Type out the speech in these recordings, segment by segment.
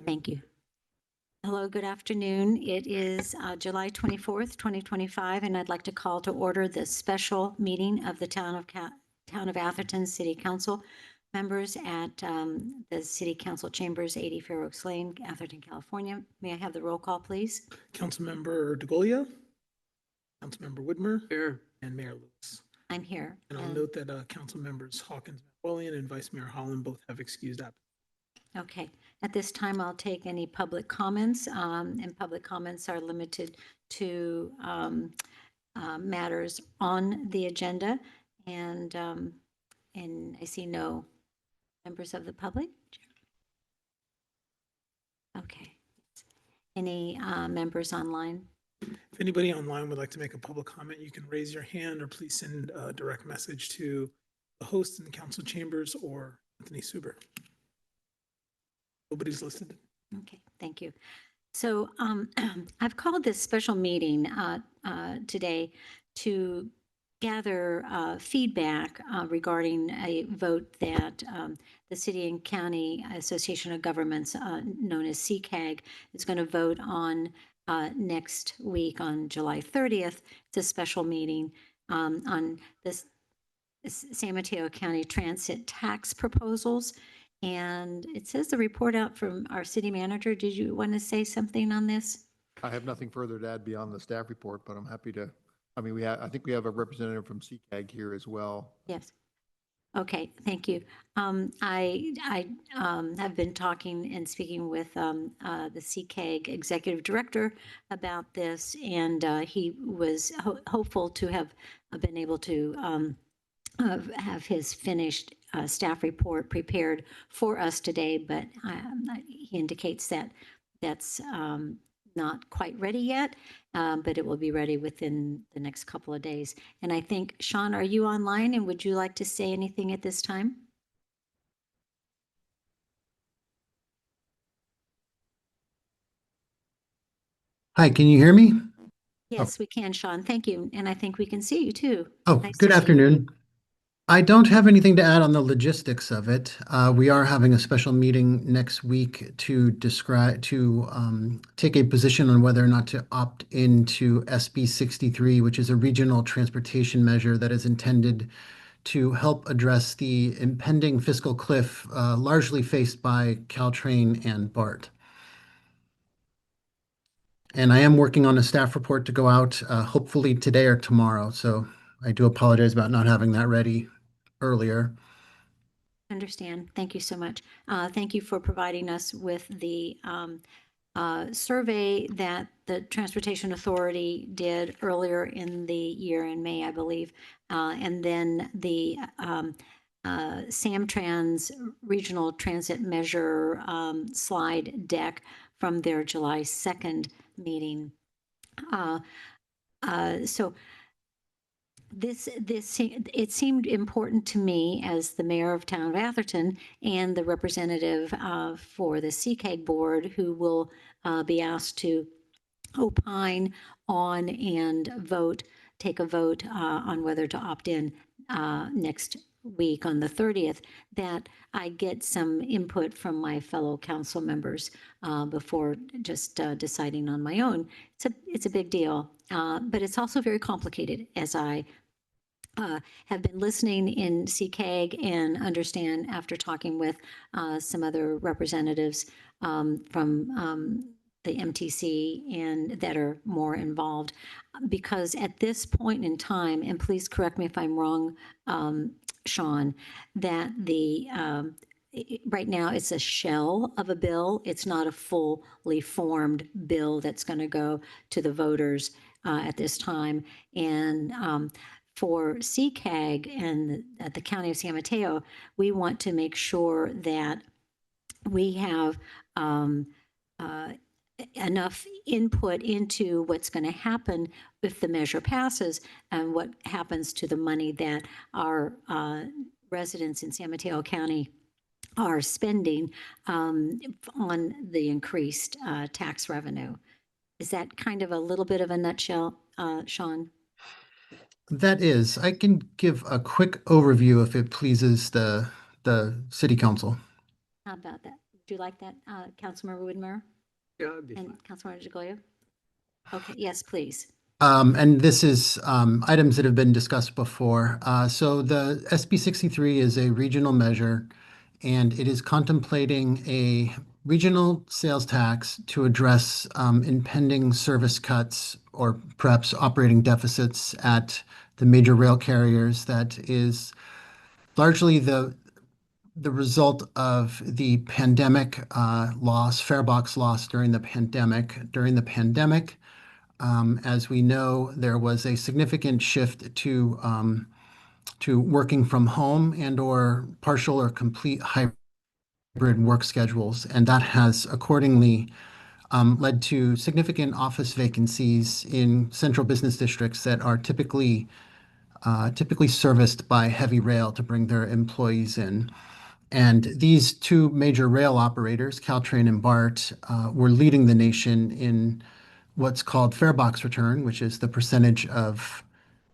Thank you. Hello, good afternoon. It is July 24th, 2025, and I'd like to call to order the special meeting of the Town of Atherton City Council members at the City Council Chambers, 80 Fair Oaks Lane, Atherton, California. May I have the roll call, please? Councilmember DeGolia, Councilmember Whitmer, Here. and Mayor Lewis. I'm here. And I'll note that Council members Hawkins, McWillian, and Vice Mayor Holland both have excused absence. Okay, at this time, I'll take any public comments, and public comments are limited to matters on the agenda. And I see no members of the public. Okay. Any members online? If anybody online would like to make a public comment, you can raise your hand or please send a direct message to the host in the council chambers or Anthony Suber. Nobody's listed. Okay, thank you. So I've called this special meeting today to gather feedback regarding a vote that the City and County Association of Governments, known as CCAG, is going to vote on next week on July 30th. It's a special meeting on this San Mateo County transit tax proposals. And it says the report out from our city manager. Did you want to say something on this? I have nothing further to add beyond the staff report, but I'm happy to, I think we have a representative from CCAG here as well. Yes. Okay, thank you. I have been talking and speaking with the CCAG executive director about this, and he was hopeful to have been able to have his finished staff report prepared for us today, but he indicates that that's not quite ready yet, but it will be ready within the next couple of days. And I think, Sean, are you online, and would you like to say anything at this time? Hi, can you hear me? Yes, we can, Sean. Thank you. And I think we can see you too. Oh, Nice good to see you. afternoon. I don't have anything to add on the logistics of it. We are having a special meeting next week to take a position on whether or not to opt into SB 63, which is a regional transportation measure that is intended to help address the impending fiscal cliff largely faced by Caltrain and BART. And I am working on a staff report to go out hopefully today or tomorrow. So I do apologize about not having that ready earlier. Understand. Thank you so much. Thank you for providing us with the survey that the Transportation Authority did earlier in the year in May, I believe. And then the Samtrans Regional Transit Measure slide deck from their July 2nd meeting. So it seemed important to me as the mayor of Town of Atherton and the representative for the CCAG board, who will be asked to opine on and take a vote on whether to opt in next week on the 30th, that I get some input from my fellow council members before just deciding on my own. It's a big deal, but it's also very complicated, as I have been listening in CCAG and understand after talking with some other representatives from the MTC and that are more involved. Because at this point in time, and please correct me if I'm wrong, Sean, that right now it's a shell of a bill. It's not a fully formed bill that's going to go to the voters at this time. And for CCAG and at the County of San Mateo, we want to make sure that we have enough input into what's going to happen if the measure passes and what happens to the money that our residents in San Mateo County are spending on the increased tax revenue. Is that kind of a little bit of a nutshell, Sean? That is, I can give a quick overview if it pleases the city council. How about that? you like that, Councilmember Whitmer Yeah, that'd be and fine. Councilmember DeGolia? Okay, yes, please. And this is items that have been discussed before. So the SB 63 is a regional measure, and it is contemplating a regional sales tax to address impending service cuts or perhaps operating deficits at the major rail carriers. That is largely the result of the pandemic loss, fare box loss during the pandemic. During the pandemic, as we know, there was a significant shift to working from home and/or partial or complete hybrid work schedules, and that has accordingly led to significant office vacancies in central business districts that are typically serviced by heavy rail to bring their employees in. And these two major rail operators, Caltrain and BART, were leading the nation in what's called fare box return, which is the percentage of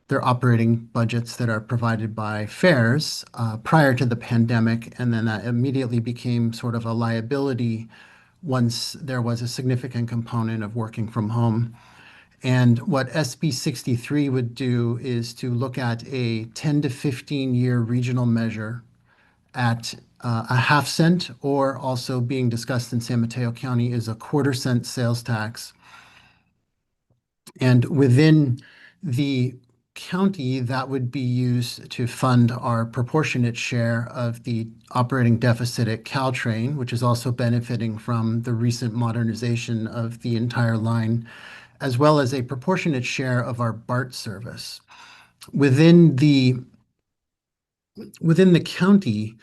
their operating budgets that are provided by fares prior to the pandemic. And then that immediately became sort of a liability once there was a significant component of working from home. And what SB 63 would do is to look at a 10 to 15 year regional measure at a half cent, or also being discussed in San Mateo County is a quarter-cent sales tax. And within the county, that would be used to fund our proportionate share of the operating deficit at Caltrain, which is also benefiting from the recent modernization of the entire line, as well as a proportionate share of our BART service. Within the county,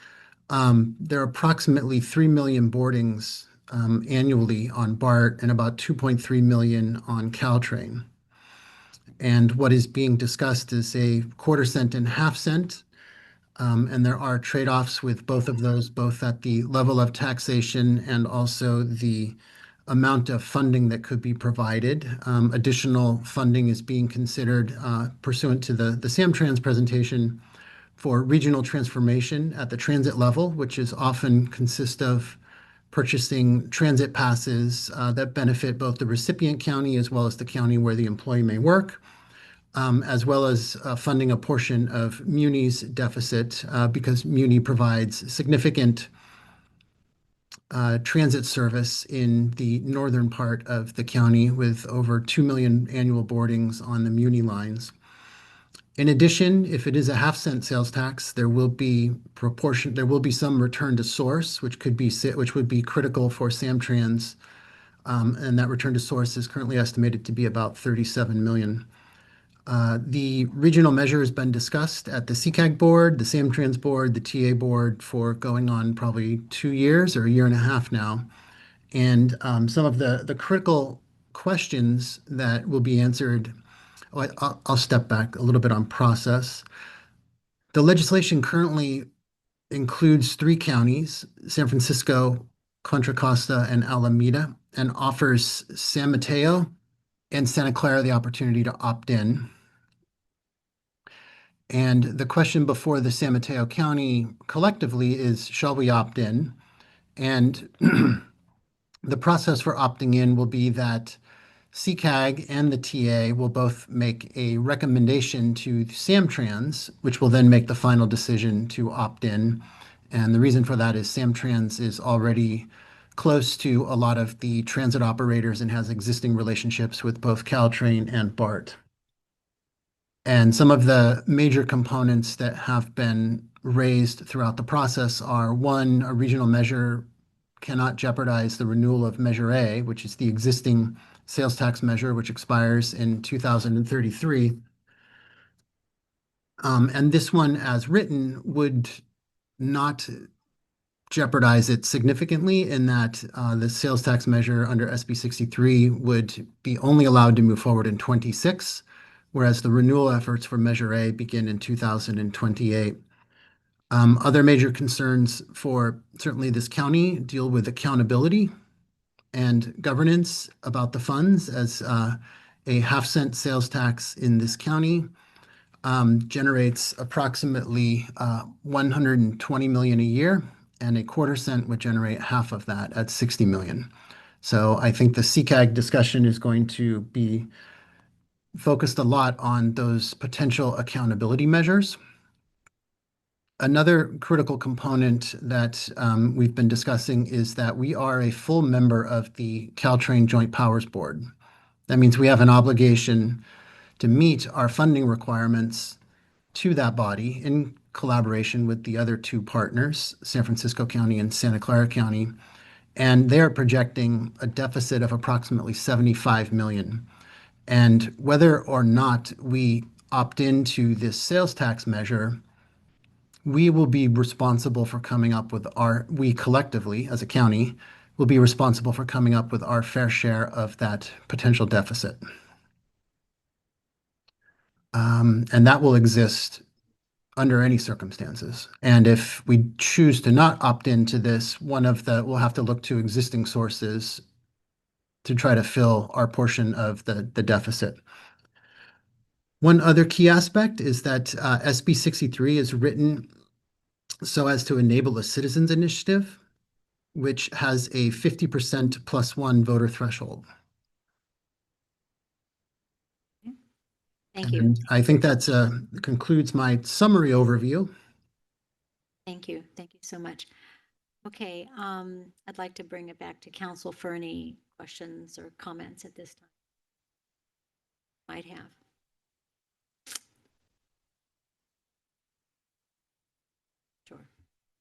there are approximately 3 million boardings annually on BART and about 2.3 million on Caltrain. And what is being discussed is a quarter-cent and half-cent. And there are trade-offs with both of those, both at the level of taxation and also the amount of funding that could be provided. Additional funding is being considered pursuant to the Samtrans presentation for regional transformation at the transit level, which is often consist of purchasing transit passes that benefit both the recipient county as well as the county where the employee may work, as well as funding a portion of Muni's deficit because Muni provides significant transit service in the northern part of the county with over 2 million annual boardings on the Muni lines. In addition, if it is a half-cent sales tax, there will be some return to source, which would be critical for Samtrans, and that return to source is currently estimated to be about 37 million. The regional measure has been discussed at the CCAG board, the Samtrans board, the TA board for going on probably 2 years or a year and a half now. And some of the critical questions that will be answered. I'll step back a little bit on process. The legislation currently includes 3 counties, San Francisco, Contra Costa, and Alameda, and offers San Mateo and Santa Clara the opportunity to opt in. And the question before the San Mateo County collectively is, shall we opt in? And the process for opting in will be that CCAG and the TA will both make a recommendation to Samtrans, which will then make the final decision to opt in. And the reason for that is Samtrans is already close to a lot of the transit operators and has existing relationships with both Caltrain and BART. And some of the major components that have been raised throughout the process are, one, a regional measure cannot jeopardize the renewal of Measure A, which is the existing sales tax measure, which expires in 2033. And this one, as written, would not jeopardize it significantly in that the sales tax measure under SB 63 would be only allowed to move forward in 26, whereas the renewal efforts for Measure A begin in 2028. Other major concerns for certainly this county deal with accountability and governance about the funds, as a half-cent sales tax in this county generates approximately 120 million a year and a quarter cent would generate half of that at 60 million. So I think the CCAG discussion is going to be focused a lot on those potential accountability measures. Another critical component that we've been discussing is that we are a full member of the Caltrain Joint Powers Board. That means we have an obligation to meet our funding requirements to that body in collaboration with the other two partners, San Francisco County and Santa Clara County. And they're projecting a deficit of approximately 75 million. And whether or not we opt into this sales tax measure, we will be responsible for coming up with we collectively as a county will be responsible for coming up with our fair share of that potential deficit. And that will exist under any circumstances. And if we choose to not opt into this, we'll have to look to existing sources to try to fill our portion of the deficit. One other key aspect is that SB 63 is written so as to enable a citizens initiative, which has a 50% plus one voter threshold. Thank you. And I think that concludes my summary overview. Thank you. Thank you so much. Okay, I'd like to bring it back to council for any questions or comments at this time. Might have. Sure.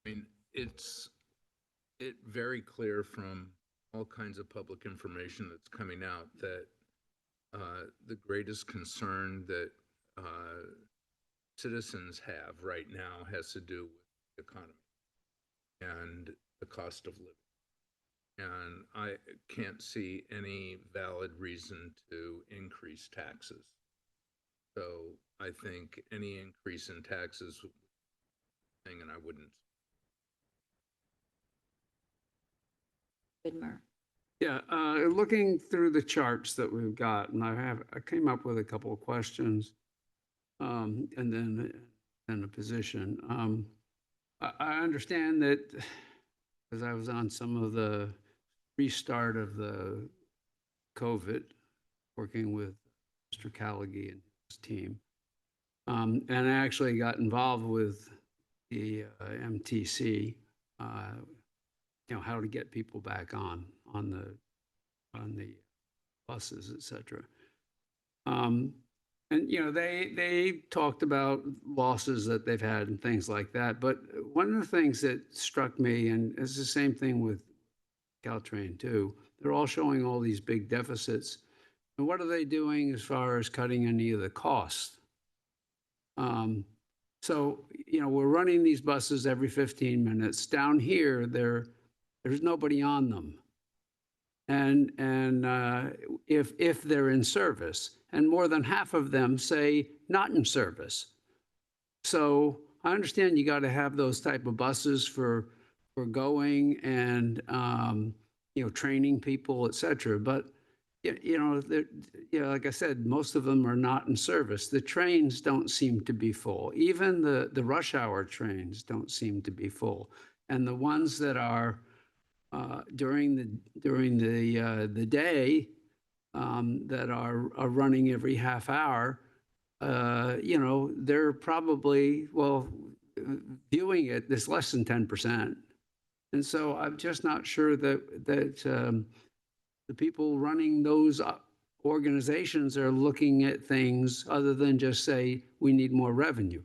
I mean, it's very clear from all kinds of public information that's coming out that the greatest concern that citizens have right now has to do with the economy and the cost of living. And I can't see any valid reason to increase taxes. So I think any increase in taxes, and I wouldn't. Widmer. Yeah, looking through the charts that we've got, and I came up with a couple of questions, and then a position. I understand that because I was on some of the restart of the COVID, working with Mr. Callaghy and his team, and I actually got involved with the MTC. How to get people back on the buses, et cetera. And, they talked about losses that they've had and things like that. But one of the things that struck me, and it's the same thing with Caltrain too, they're all showing all these big deficits. And what are they doing as far as cutting any of the costs? So, we're running these buses every 15 minutes. Down here, there's nobody on them. And if they're in service, and more than half of them say not in service. So I understand you got to have those type of buses for going and training people, et cetera. But like I said, most of them are not in service. The trains don't seem to be full. Even the rush hour trains don't seem to be full. And the ones that are during the day that are running every half hour, they're probably, viewing it, there's less than 10%. And so I'm just not sure that the people running those organizations are looking at things other than just say, we need more revenue.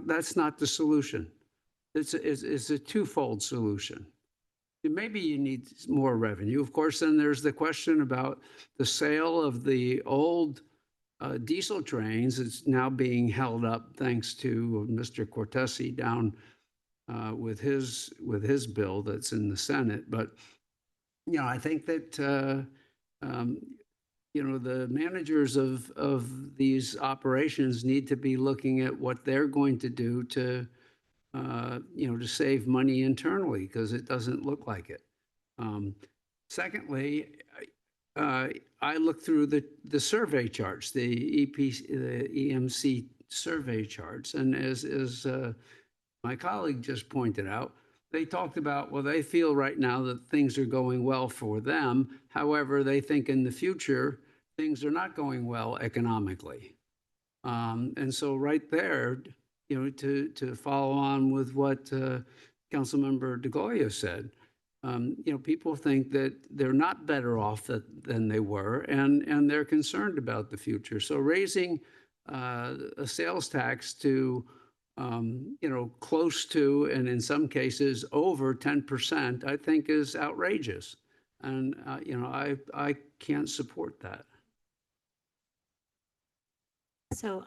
That's not the solution. It's a twofold solution. Maybe you need more revenue. Of course, then there's the question about the sale of the old diesel trains. It's now being held up thanks to Mr. Cortese down with his bill that's in the Senate. But I think that the managers of these operations need to be looking at what they're going to do to save money internally, because it doesn't look like it. Secondly, I looked through the survey charts, the EMC survey charts, and as my colleague just pointed out, they talked about, well, they feel right now that things are going well for them. However, they think in the future, things are not going well economically. And so right there, to follow on with what Councilmember DeGoya said, people think that they're not better off than they were, and they're concerned about the future. So raising a sales tax to, close to, and in some cases over 10%, I think is outrageous. And, I can't support that. So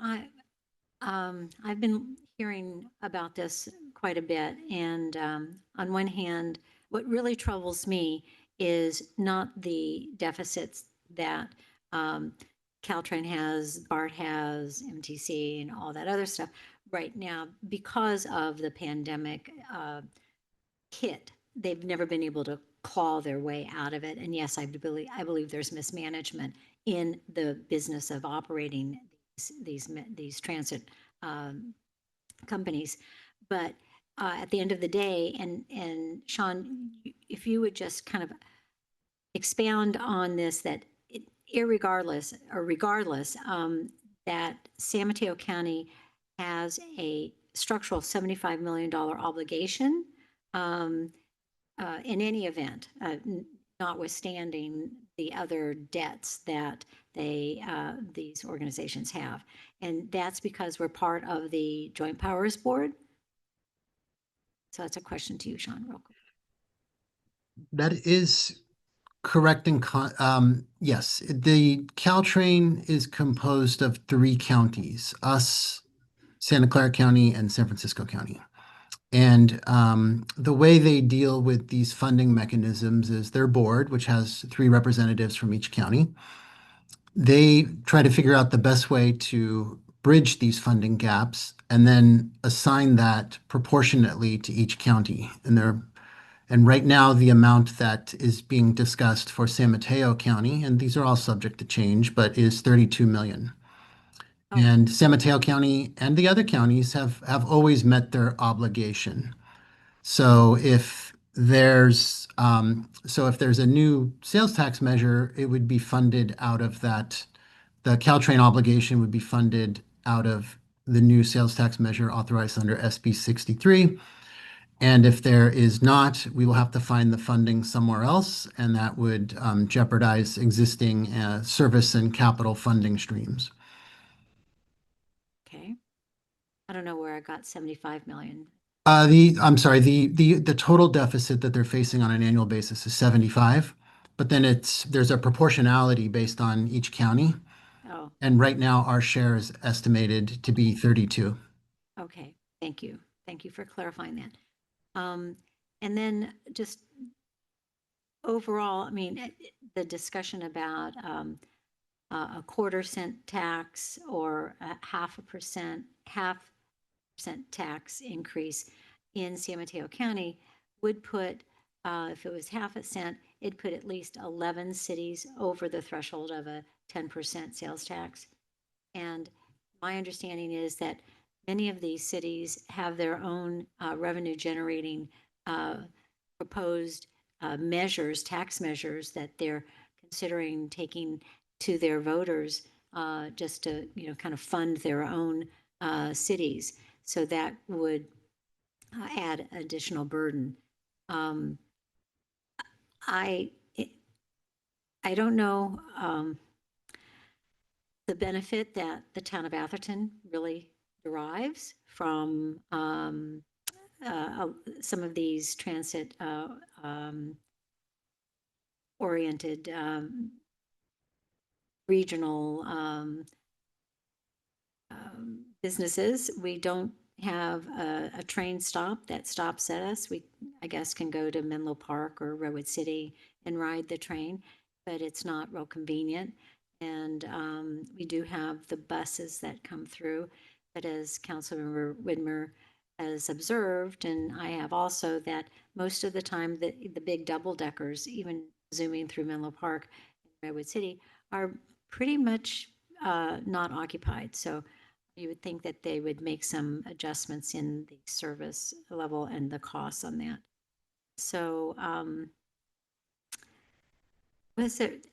I've been hearing about this quite a bit, and on one hand, what really troubles me is not the deficits that Caltrain has, BART has, MTC, and all that other stuff right now because of the pandemic hit. They've never been able to claw their way out of it. And yes, I believe there's mismanagement in the business of operating these transit companies. But at the end of the day, and Sean, if you would just kind of expound on this, that regardless, that San Mateo County has a structural $75 million obligation in any event, notwithstanding the other debts that these organizations have. And that's because we're part of the Joint Powers Board. So that's a question to you, Sean, real quick. That is correct. Yes, the Caltrain is composed of 3 counties, us, Santa Clara County, and San Francisco County. And the way they deal with these funding mechanisms is their board, which has 3 representatives from each county. They try to figure out the best way to bridge these funding gaps and then assign that proportionately to each county. And right now, the amount that is being discussed for San Mateo County, and these are all subject to change, but is 32 million. Oh. And San Mateo County and the other counties have always met their obligation. So if there's a new sales tax measure, it would be funded out of that. The Caltrain obligation would be funded out of the new sales tax measure authorized under SB 63. And if there is not, we will have to find the funding somewhere else, and that would jeopardize existing service and capital funding streams. Okay. I don't know where I got 75 million. I'm sorry, the total deficit that they're facing on an annual basis is 75, but then there's a proportionality based on each county. Oh, And right now, our share is estimated to be 32. okay. Thank you. Thank you for clarifying that. And then just overall, I mean, the discussion about a 1/4 cent tax or a 0.5% tax increase in San Mateo County would put, if it was 0.5 cent, it'd put at least 11 cities over the threshold of a 10% sales tax. And my understanding is that many of these cities have their own revenue generating proposed measures, tax measures that they're considering taking to their voters just to, kind of fund their own cities. So that would add additional burden. I don't know the benefit that the town of Atherton really derives from some of these transit oriented regional businesses. We don't have a train stop that stops at us. We, I guess, can go to Menlo Park or Redwood City and ride the train, but it's not real convenient. And we do have the buses that come through, but as Councilmember Widmer has observed, and I have also, that most of the time the big double deckers, even zooming through Menlo Park and Redwood City, are pretty much not occupied. So you would think that they would make some adjustments in the service level and the costs on that. So, was it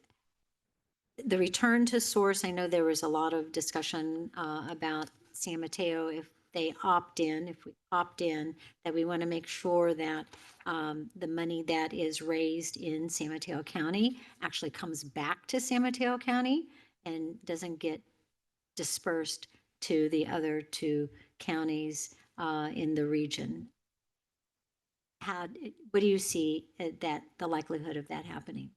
the return to source? I know there was a lot of discussion about San Mateo. If they opt in, if we opt in, that we want to make sure that the money that is raised in San Mateo County actually comes back to San Mateo County and doesn't get dispersed to the other two counties in the region. What do you see that the likelihood of that happening?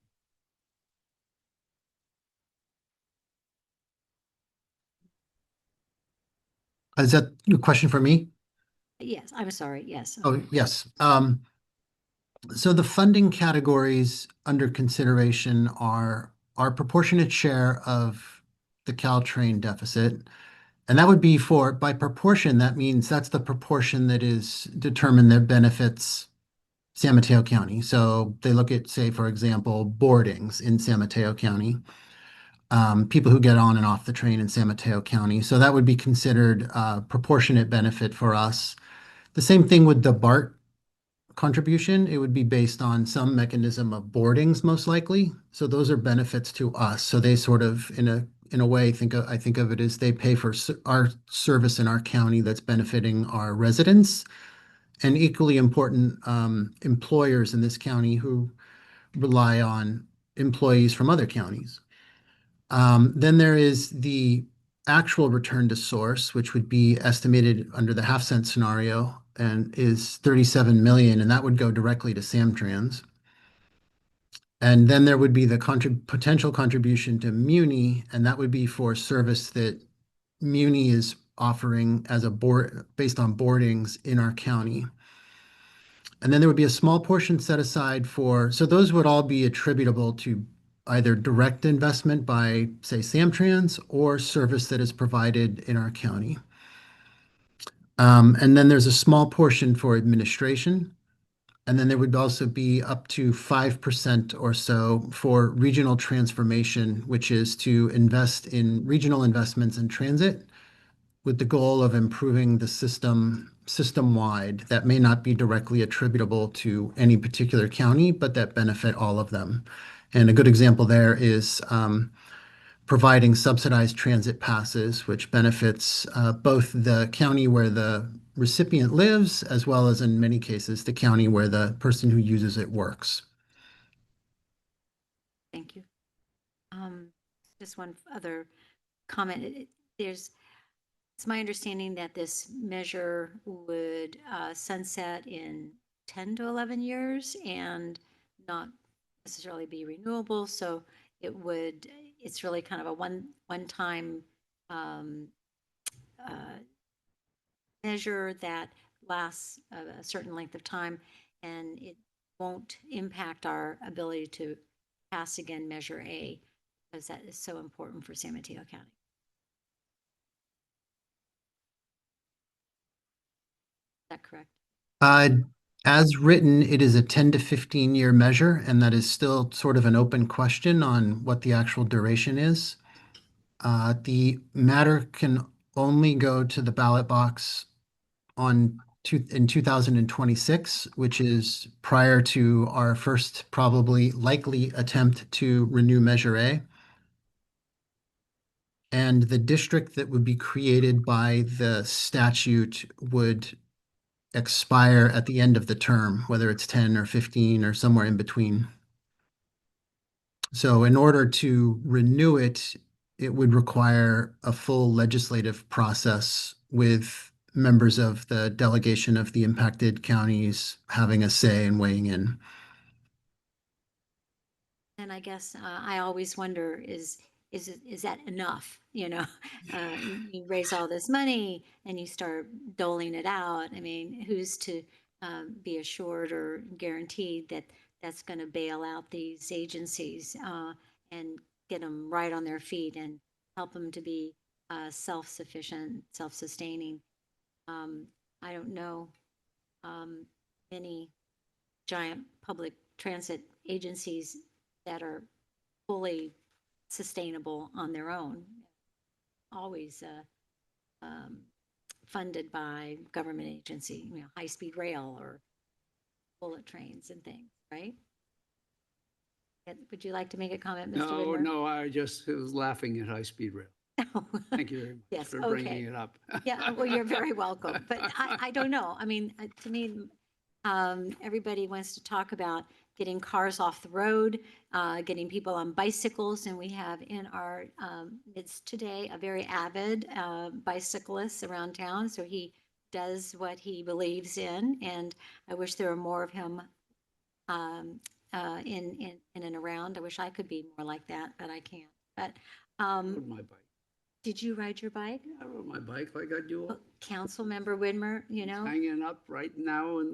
Is that a question for me? Yes, I'm sorry. Yes. Oh, yes. So the funding categories under consideration are our proportionate share of the Caltrain deficit. And that would be by proportion, that means that's the proportion that is determined that benefits San Mateo County. So they look at, say, for example, boardings in San Mateo County, people who get on and off the train in San Mateo County. So that would be considered proportionate benefit for us. The same thing with the BART contribution. It would be based on some mechanism of boardings, most likely. So those are benefits to us. So they sort of, in a way, I think of it as they pay for our service in our county that's benefiting our residents, and equally important, employers in this county who rely on employees from other counties. Then there is the actual return to source, which would be estimated under the half-cent scenario and is 37 million, and that would go directly to Samtrans. And then there would be the potential contribution to Muni, and that would be for service that Muni is offering as a board based on boardings in our county. And then there would be a small portion set aside so those would all be attributable to either direct investment by, say, Samtrans, or service that is provided in our county. And then there's a small portion for administration. And then there would also be up to 5% or so for regional transformation, which is to invest in regional investments in transit with the goal of improving the system-wide that may not be directly attributable to any particular county, but that benefit all of them. And a good example there is providing subsidized transit passes, which benefits both the county where the recipient lives, as well as in many cases, the county where the person who uses it works. Thank you. Just one other comment. It's my understanding that this measure would sunset in 10 to 11 years and not necessarily be renewable. So it's really kind of a one-time measure that lasts a certain length of time, and it won't impact our ability to pass again Measure A, because that is so important for San Mateo County. Is that correct? As written, it is a 10 to 15-year measure, and that is still sort of an open question on what the actual duration is. The matter can only go to the ballot box in 2026, which is prior to our first probably likely attempt to renew Measure A. And the district that would be created by the statute would expire at the end of the term, whether it's 10 or 15 or somewhere in between. So in order to renew it, it would require a full legislative process with members of the delegation of the impacted counties having a say and weighing in. And I guess I always wonder, is that enough? You raise all this money and you start doling it out. I mean, who's to be assured or guaranteed that that's going to bail out these agencies and get them right on their feet and help them to be self-sufficient, self-sustaining? I don't know any giant public transit agencies that are fully sustainable on their own, always funded by government agency, high-speed rail or bullet trains and things, right? Would you like to make a comment, Mr. No, Whitmer? no, I just was laughing at high-speed rail. Thank you very much Yes, for okay. bringing it up. Yeah, well, you're very welcome, but I don't know. I mean, to me, everybody wants to talk about getting cars off the road, getting people on bicycles, and we have in our midst today a very avid bicyclist around town, so he does what he believes in, and I wish there were more of him in and around. I wish I could be more like that, but I can't. But I rode my bike. did you ride your bike? I rode my bike like I do, Well, Councilmember Widmer, you know? hanging up right now in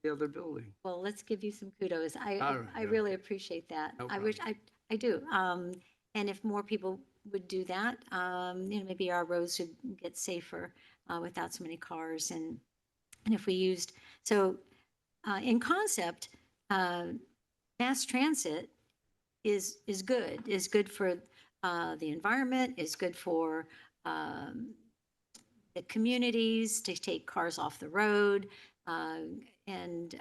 the other building. Well, let's give you some kudos. All right, I yeah. really appreciate that. No I wish, I do. And if more people would do that, maybe our roads would get safer without so many cars and if we used, so in concept, mass transit is good for the environment, is good for the communities to take cars off the road. And,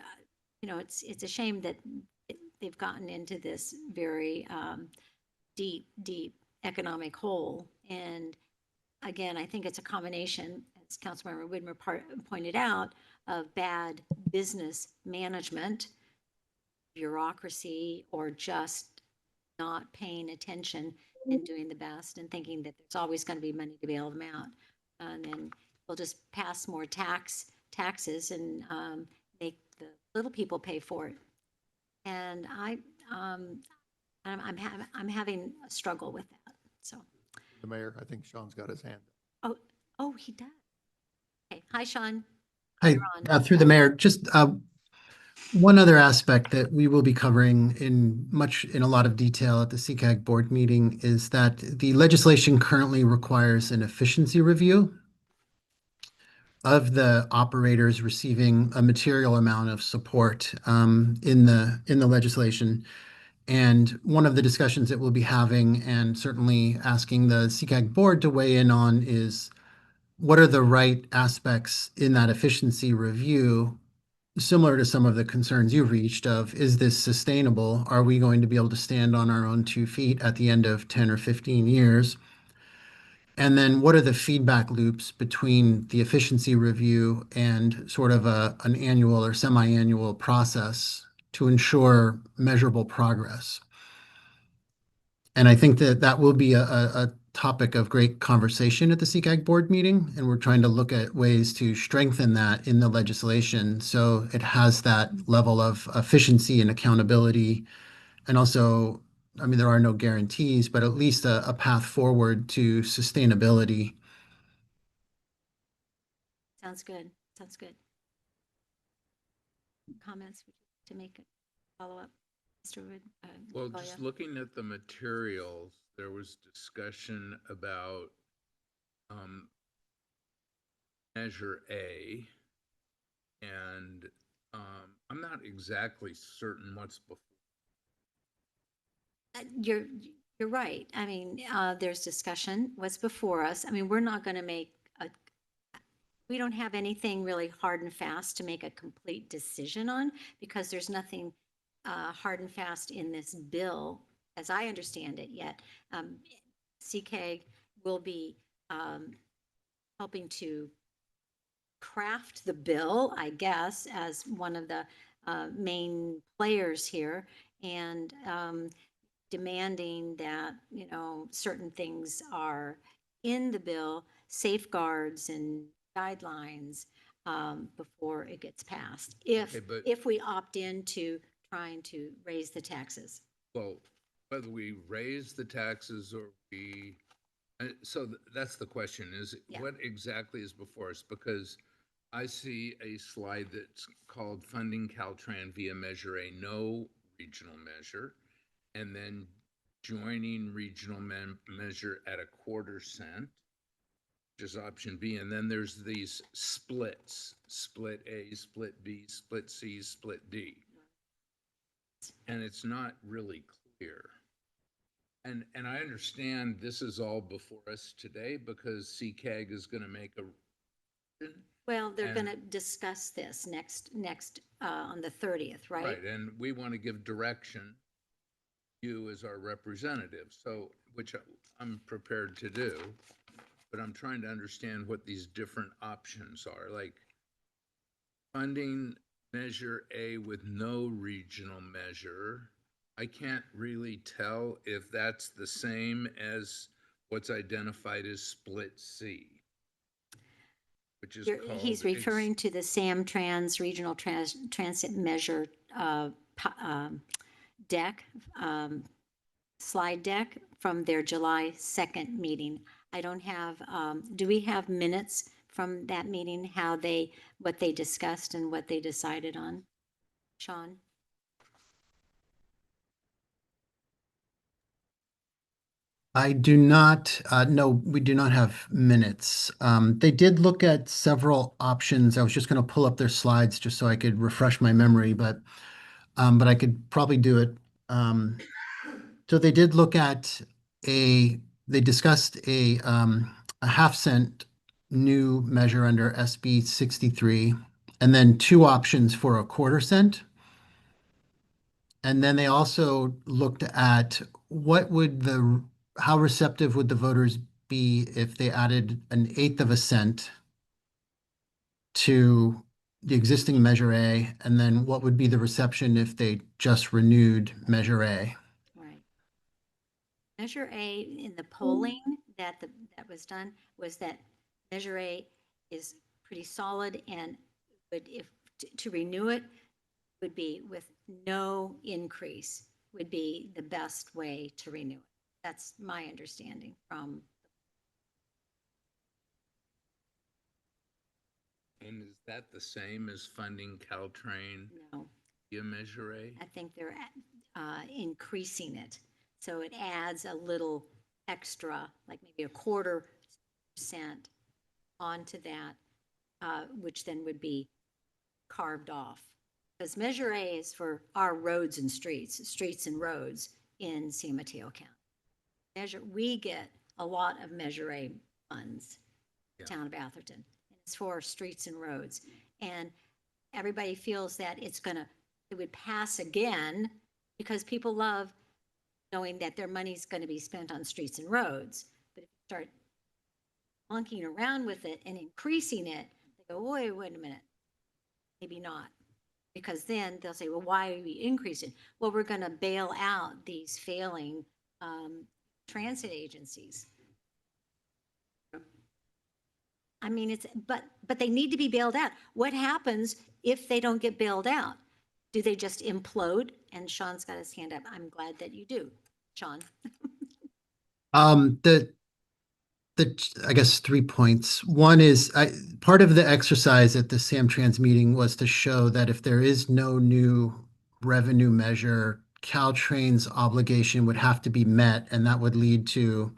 it's a shame that they've gotten into this very deep, deep economic hole. And again, I think it's a combination, as Councilmember Whitmer pointed out, of bad business management, bureaucracy, or just not paying attention and doing the best and thinking that there's always going to be money to bail them out. And then we'll just pass more taxes and make the little people pay for it. And I'm having a struggle with that. So, The mayor, I think Sean's got his hand. oh, he does. Okay. Hi, Sean. Hi, You're on. through the mayor, just one other aspect that we will be covering in a lot of detail at the CCAG board meeting is that the legislation currently requires an efficiency review of the operators receiving a material amount of support in the legislation. And one of the discussions that we'll be having and certainly asking the CCAG board to weigh in on is what are the right aspects in that efficiency review, similar to some of the concerns you've reached of, is this sustainable? Are we going to be able to stand on our own 2 feet at the end of 10 or 15 years? And then what are the feedback loops between the efficiency review and sort of an annual or semi-annual process to ensure measurable progress? And I think that will be a topic of great conversation at the CCAG board meeting. And we're trying to look at ways to strengthen that in the legislation so it has that level of efficiency and accountability. And also, I mean, there are no guarantees, but at least a path forward to sustainability. Sounds good. Sounds good. Comments to make a follow-up, Mr. Wood? Well, Goya? just looking at the materials, there was discussion about Measure A, and I'm not exactly certain what's before. You're right. I mean, there's discussion, what's before us. I mean, we're not going to we don't have anything really hard and fast to make a complete decision on because there's nothing hard and fast in this bill, as I understand it yet. CCAG will be helping to craft the bill, I guess, as one of the main players here, and demanding that, certain things are in the bill, safeguards and guidelines before it gets passed. If we opt into trying to raise the taxes. Well, whether we raise the taxes or that's the question, is Yeah. what exactly is before us? Because I see a slide that's called Funding Caltrans via Measure A, no regional measure, and then joining regional measure at a quarter cent, which is option B. And then there's these splits, split A, split B, split C, split D. And it's not really clear. And I understand this is all before us today because CCAG is going to make Well, they're And- going to discuss this on the 30th, right? Right, and we want to give direction, you as our representative, so, which I'm prepared to do, but I'm trying to understand what these different options are, like funding Measure A with no regional measure. I can't really tell if that's the same as what's identified as Split C, which is called. He's referring to the SAM Trans Regional Transit Measure deck, slide deck from their July 2nd meeting. I don't have, do we have minutes from that meeting, what they discussed and what they decided on? Sean? I do not, no, we do not have minutes. They did look at several options. I was just going to pull up their slides just so I could refresh my memory, but I could probably do it. So they did look at they discussed a half-cent new measure under SB 63, and then two options for a quarter-cent. And then they also looked at how receptive would the voters be if they added an eighth of a cent to the existing Measure A, and then what would be the reception if they just renewed Measure A? Right. Measure A in the polling that was done was that Measure A is pretty solid and to renew it would be with no increase would be the best way to renew it. That's my understanding from. And is that the same as funding Caltrain No, via Measure A? I think they're increasing it. So it adds a little extra, like maybe a 1/4% onto that, which then would be carved off. Because Measure A is for our roads and streets and roads in San Mateo County. We get a lot of Measure A funds, Yeah. town of Atherton. It's for streets and roads. And everybody feels that it would pass again because people love knowing that their money's going to be spent on streets and roads. But if you start monkeying around with it and increasing it, they go, wait a minute, maybe not. Because then they'll say, well, why are we increasing? Well, we're going to bail out these failing transit agencies. I mean, but they need to be bailed out. What happens if they don't get bailed out? Do they just implode? And Sean's got his hand up. I'm glad that you do, Sean. I guess 3 points. One is part of the exercise at the Samtrans meeting was to show that if there is no new revenue measure, Caltrain's obligation would have to be met, and that would lead to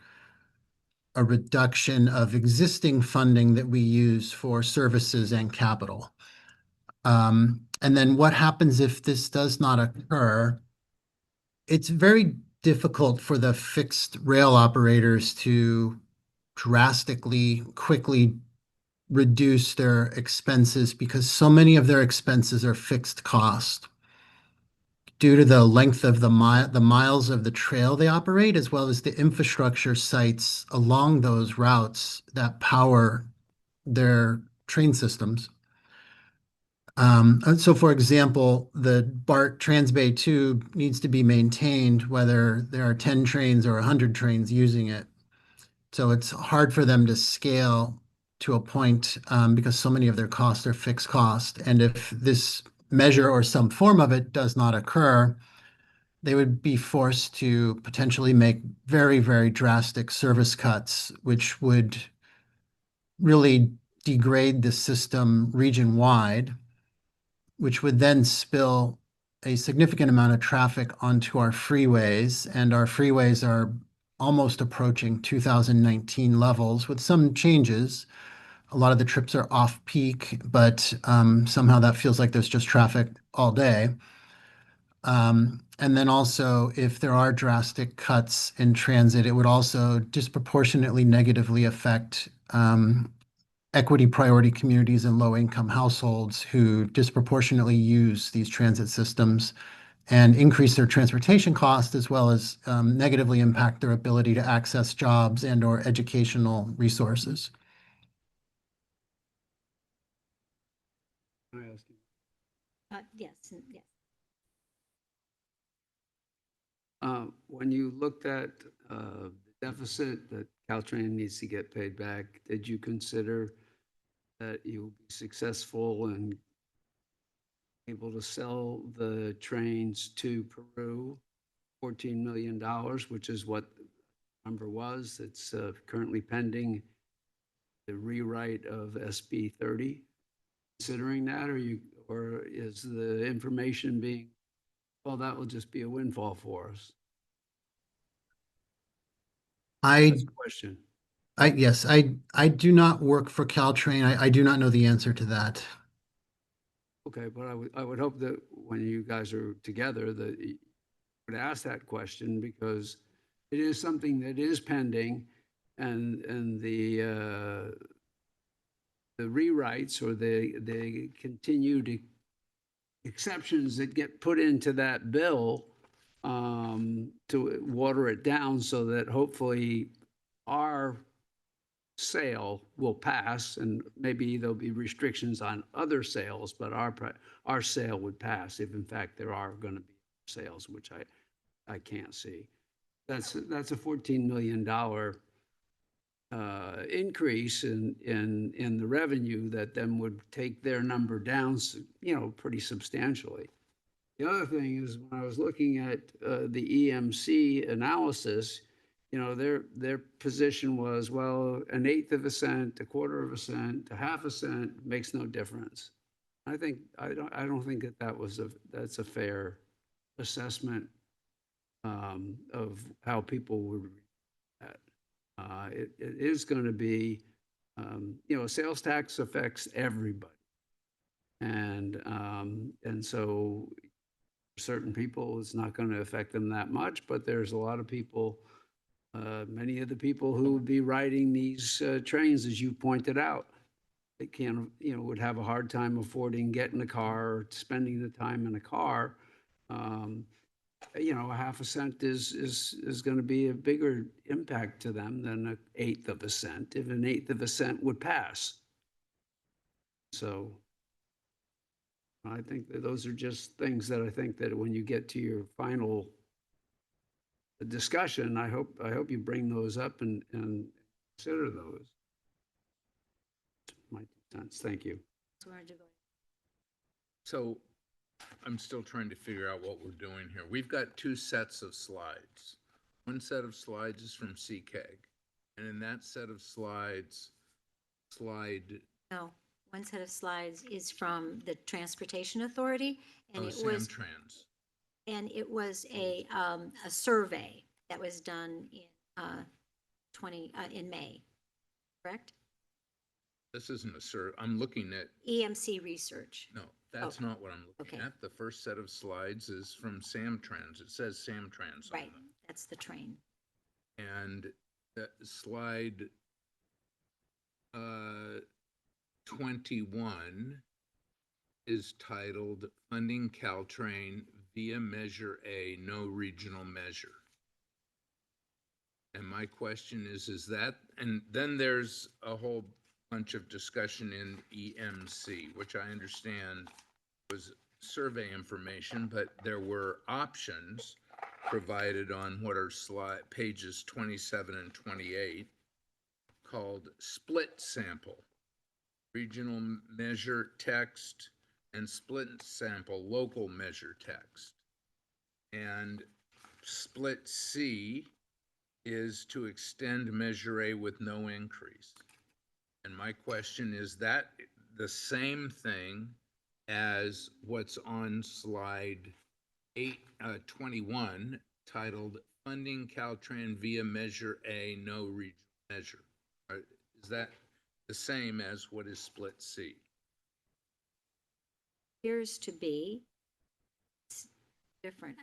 a reduction of existing funding that we use for services and capital. And then what happens if this does not occur? It's very difficult for the fixed rail operators to drastically, quickly reduce their expenses because so many of their expenses are fixed cost due to the length of the miles of the trail they operate, as well as the infrastructure sites along those routes that power their train systems. And so, for example, the BART Transbay Tube needs to be maintained whether there are 10 trains or 100 trains using it. So it's hard for them to scale to a point because so many of their costs are fixed cost. And if this measure or some form of it does not occur, they would be forced to potentially make very, very drastic service cuts, which would really degrade the system region-wide, which would then spill a significant amount of traffic onto our freeways. And our freeways are almost approaching 2019 levels with some changes. A lot of the trips are off peak, but somehow that feels like there's just traffic all day. And then also, if there are drastic cuts in transit, it would also disproportionately negatively affect equity priority communities and low-income households who disproportionately use these transit systems and increase their transportation costs, as well as negatively impact their ability to access jobs and/or educational resources. Can I ask you? Yes, yes. When you looked at the deficit that Caltrain needs to get paid back, did you consider that you'll be successful and able to sell the trains to Peru, $14 million, which is what the number was? It's currently pending the rewrite of SB 30. Considering that, or is the information being, well, that will just be a windfall for us? That's the question. Yes, I do not work for Caltrain. I do not know the answer to that. Okay, but I would hope that when you guys are together, that you would ask that question, because it is something that is pending, and the rewrites or the continued exceptions that get put into that bill to water it down so that hopefully our sale will pass, and maybe there'll be restrictions on other sales, but our sale would pass if in fact there are going to be sales, which I can't see. That's a $14 million increase in the revenue that then would take their number down, pretty substantially. The other thing is, when I was looking at the EMC analysis, their position was, well, 1/8 of a cent, 1/4 of a cent, 1/2 a cent makes no difference. I don't think that's a fair assessment of how people would read that. It is going to be, sales tax affects everybody, and so certain people, it's not going to affect them that much, but there's a lot of people, many of the people who would be riding these trains, as you pointed out, they would have a hard time affording getting a car or spending the time in a car. 1/2 a cent is going to be a bigger impact to them than 1/8 of a cent, if 1/8 of a cent would pass. So I think that those are just things that I think that when you get to your final discussion, I hope you bring those up and consider those. My 2 cents. Thank you. So we're gonna go- So I'm still trying to figure out what we're doing here. We've got 2 sets of slides. One set of slides is from CCAG. And in that set of slides, No, one set of slides is from the Transportation Authority, and oh, it was, Samtrans. and it was a survey that was done in in May, correct? This isn't a I'm looking at, EMC research. no, that's not what I'm looking Okay. at. The first set of slides is from Samtrans. It says Samtrans on Right, them. that's the train. And slide 21 is titled Funding Caltrain via Measure A, No Regional Measure. And my question is that, and then there's a whole bunch of discussion in EMC, which I understand was survey information, but there were options provided on what are pages 27 and 28 called split sample, regional measure text, and split sample local measure text. And split C is to extend measure A with no increase. And my question is that the same thing as what's on slide 21 titled Funding Caltrain via Measure A, No Regional Measure? Is that the same as what is split C? Appears to be different.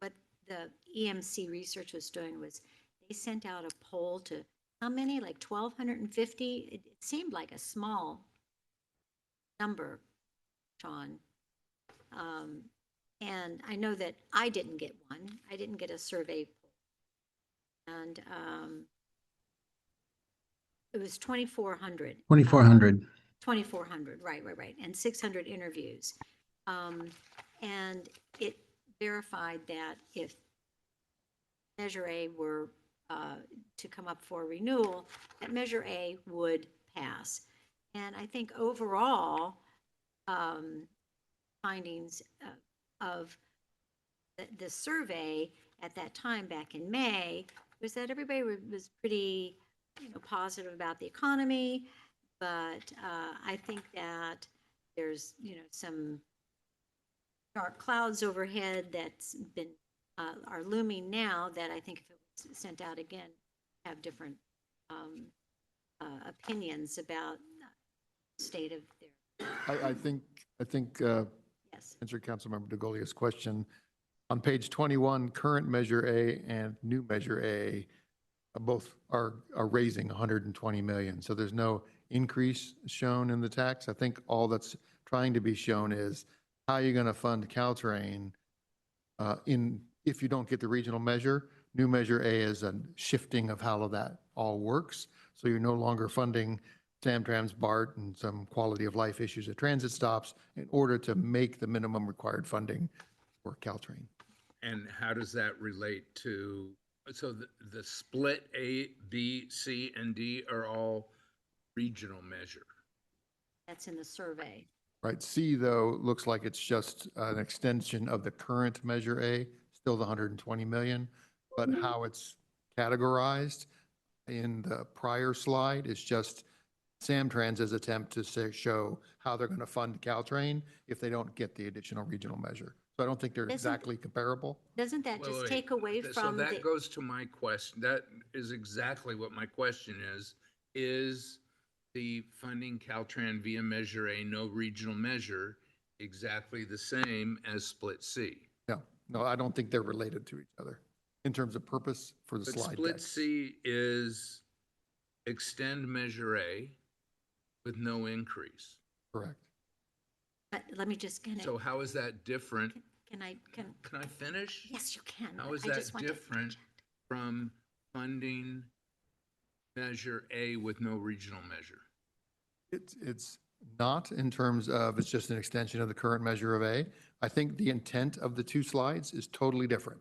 What the EMC research was doing was they sent out a poll to how many, like 1,250? It seemed like a small number, Sean. And I know that I didn't get one. I didn't get a survey. And it was 2,400. 2,400. 2,400, right, and 600 interviews. And it verified that if Measure A were to come up for renewal, that Measure A would pass. And I think overall, findings of the survey at that time back in May was that everybody was pretty, positive about the economy. But I think that there's, some dark clouds overhead that's been, are looming now that I think if it was sent out again, have different opinions about the state of their, I think, yes. answer Councilmember DeGolia's question. On page 21, current Measure A and new Measure A both are raising 120 million. So there's no increase shown in the tax. I think all that's trying to be shown is how you're going to fund Caltrain if you don't get the regional measure. New Measure A is a shifting of how that all works. So you're no longer funding Samtrans, BART, and some quality of life issues at transit stops in order to make the minimum required funding for Caltrain. And how does that relate to, so the split A, B, C, and D are all regional measure? That's in the survey. Right, C though, looks like it's just an extension of the current Measure A, still the 120 million, but how it's categorized in the prior slide is just Samtrans's attempt to show how they're going to fund Caltrain if they don't get the additional regional measure. So I don't think they're Isn't- exactly comparable. Doesn't that Wait, just wait. take away So from that the, goes to my question. That is exactly what my question is. Is the funding Caltrans via Measure A, no regional measure, exactly the same as split C? No, I don't think they're related to each other in terms of purpose for the But slide split deck. C is extend Measure A with no increase. Correct. but let me just, So how is that different? can I, Can I finish? yes, you can. How but is I that just want to different interject. from funding Measure A with no regional measure? It's not in terms of, it's just an extension of the current Measure of A. I think the intent of the two slides is totally different.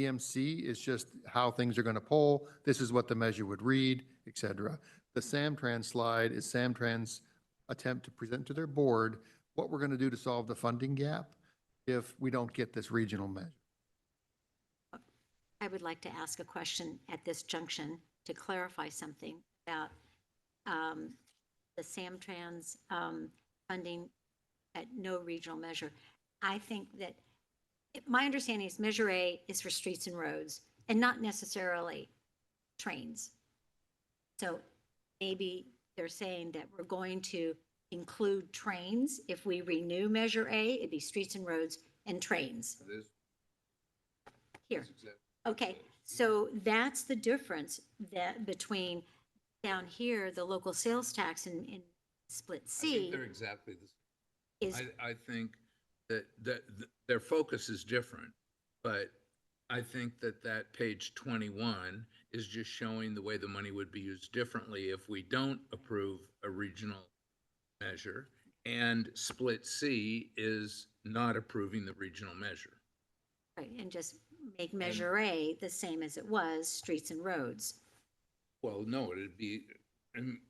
EMC is just how things are going to poll. This is what the measure would read, et cetera. The Samtrans slide is Samtrans' attempt to present to their board what we're going to do to solve the funding gap if we don't get this regional measure. I would like to ask a question at this junction to clarify something about the Samtrans funding at no regional measure. I think that, my understanding is Measure A is for streets and roads and not necessarily trains. So maybe they're saying that we're going to include trains. If we renew Measure A, it'd be streets and roads and trains. Here. Okay, so that's the difference that between down here, the local sales tax in split I think C they're exactly the is, same. I think that their focus is different, but I think that page 21 is just showing the way the money would be used differently if we don't approve a regional measure, and split C is not approving the regional measure. right, and just make Measure A the same as it was, streets and roads. Well, no, it'd be,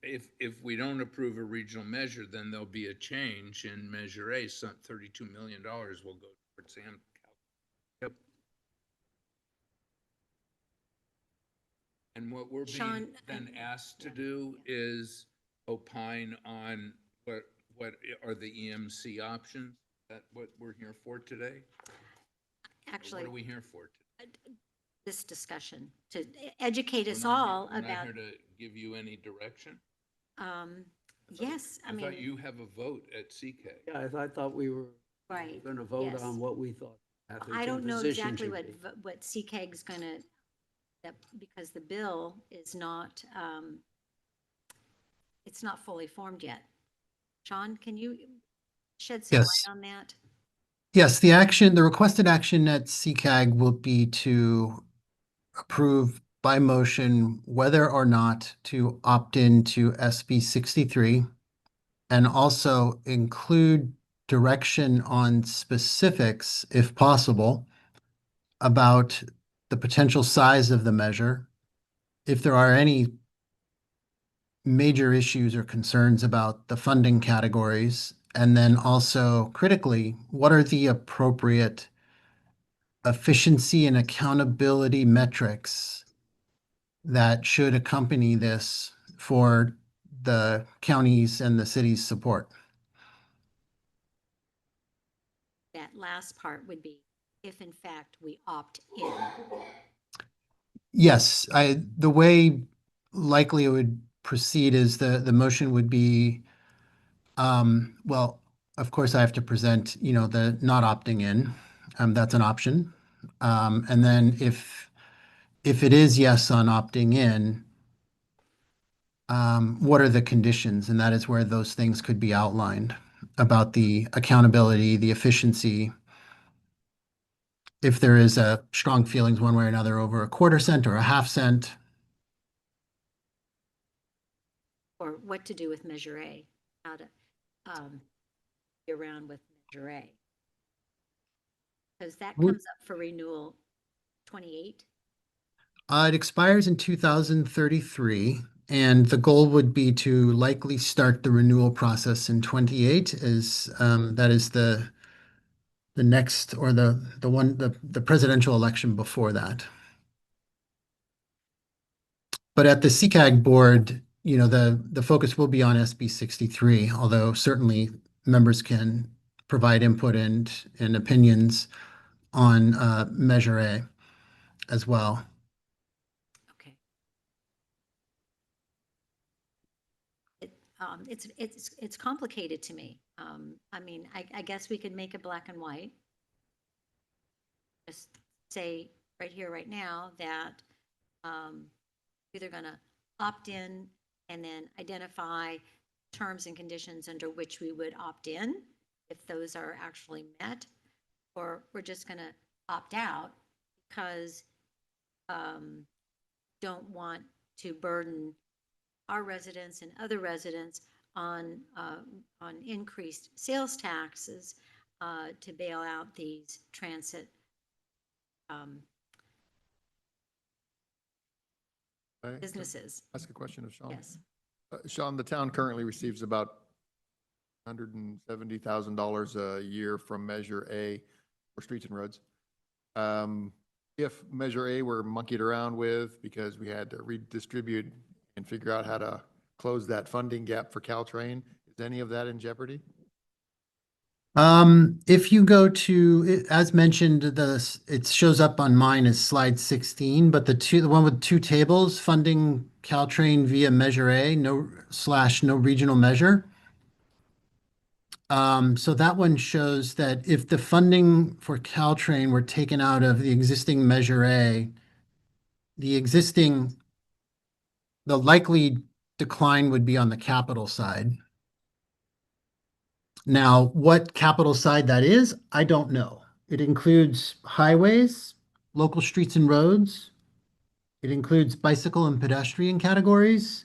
if we don't approve a regional measure, then there'll be a change in Measure A. Some $32 million will go towards Sam. Yep. And what we're being Sean, then asked to do is opine on what are the EMC options? Is that what we're here for today? Or Actually, what are we here for today? this discussion, to educate us We're not all here- we're not about, here to give you any direction? yes, I I thought mean, you have a vote at CK. Yeah, I thought we were right. going to vote yes. on what we thought. I don't know position exactly should what, be. what CCAG's gonna that because the bill is not, it's not fully formed yet. Sean, can you shed some Yes. light on that? Yes, the requested action at CCAG will be to approve by motion whether or not to opt into SB 63 and also include direction on specifics, if possible, about the potential size of the measure, if there are any major issues or concerns about the funding categories, and then also critically, what are the appropriate efficiency and accountability metrics that should accompany this for the counties and the city's support? That last part would be if in fact we opt in. Yes, the way likely it would proceed is the motion would be, well, of course I have to present, the not opting in. That's an option. And then if it is yes on opting in, what are the conditions? And that is where those things could be outlined about the accountability, the efficiency. If there is a strong feelings one way or another over a quarter cent or a half cent. Or what to do with Measure A, how to get around with Measure A. Because that Would- comes up for renewal 28. It expires in 2033, and the goal would be to likely start the renewal process in 28 as that is the next or the presidential election before that. But at the CCAG board, the focus will be on SB 63, although certainly members can provide input and opinions on Measure A as well. Okay. It's complicated to me. I mean, I guess we could make it black and white. Just say right here, right now, that either going to opt in and then identify terms and conditions under which we would opt in, if those are actually met, or we're just going to opt out because don't want to burden our residents and other residents on increased sales taxes to bail out these transit Okay, businesses. ask a question of Sean. Yes. Sean, the town currently receives about $170,000 a year from Measure A for streets and roads. If Measure A were monkeyed around with because we had to redistribute and figure out how to close that funding gap for Caltrain, is any of that in jeopardy? If you go to, as mentioned, it shows up on mine as slide 16, but the one with two tables, funding Caltrain via Measure A, no regional measure. So that one shows that if the funding for Caltrain were taken out of the existing Measure A, the likely decline would be on the capital side. Now, what capital side that is, I don't know. It includes highways, local streets and roads. It includes bicycle and pedestrian categories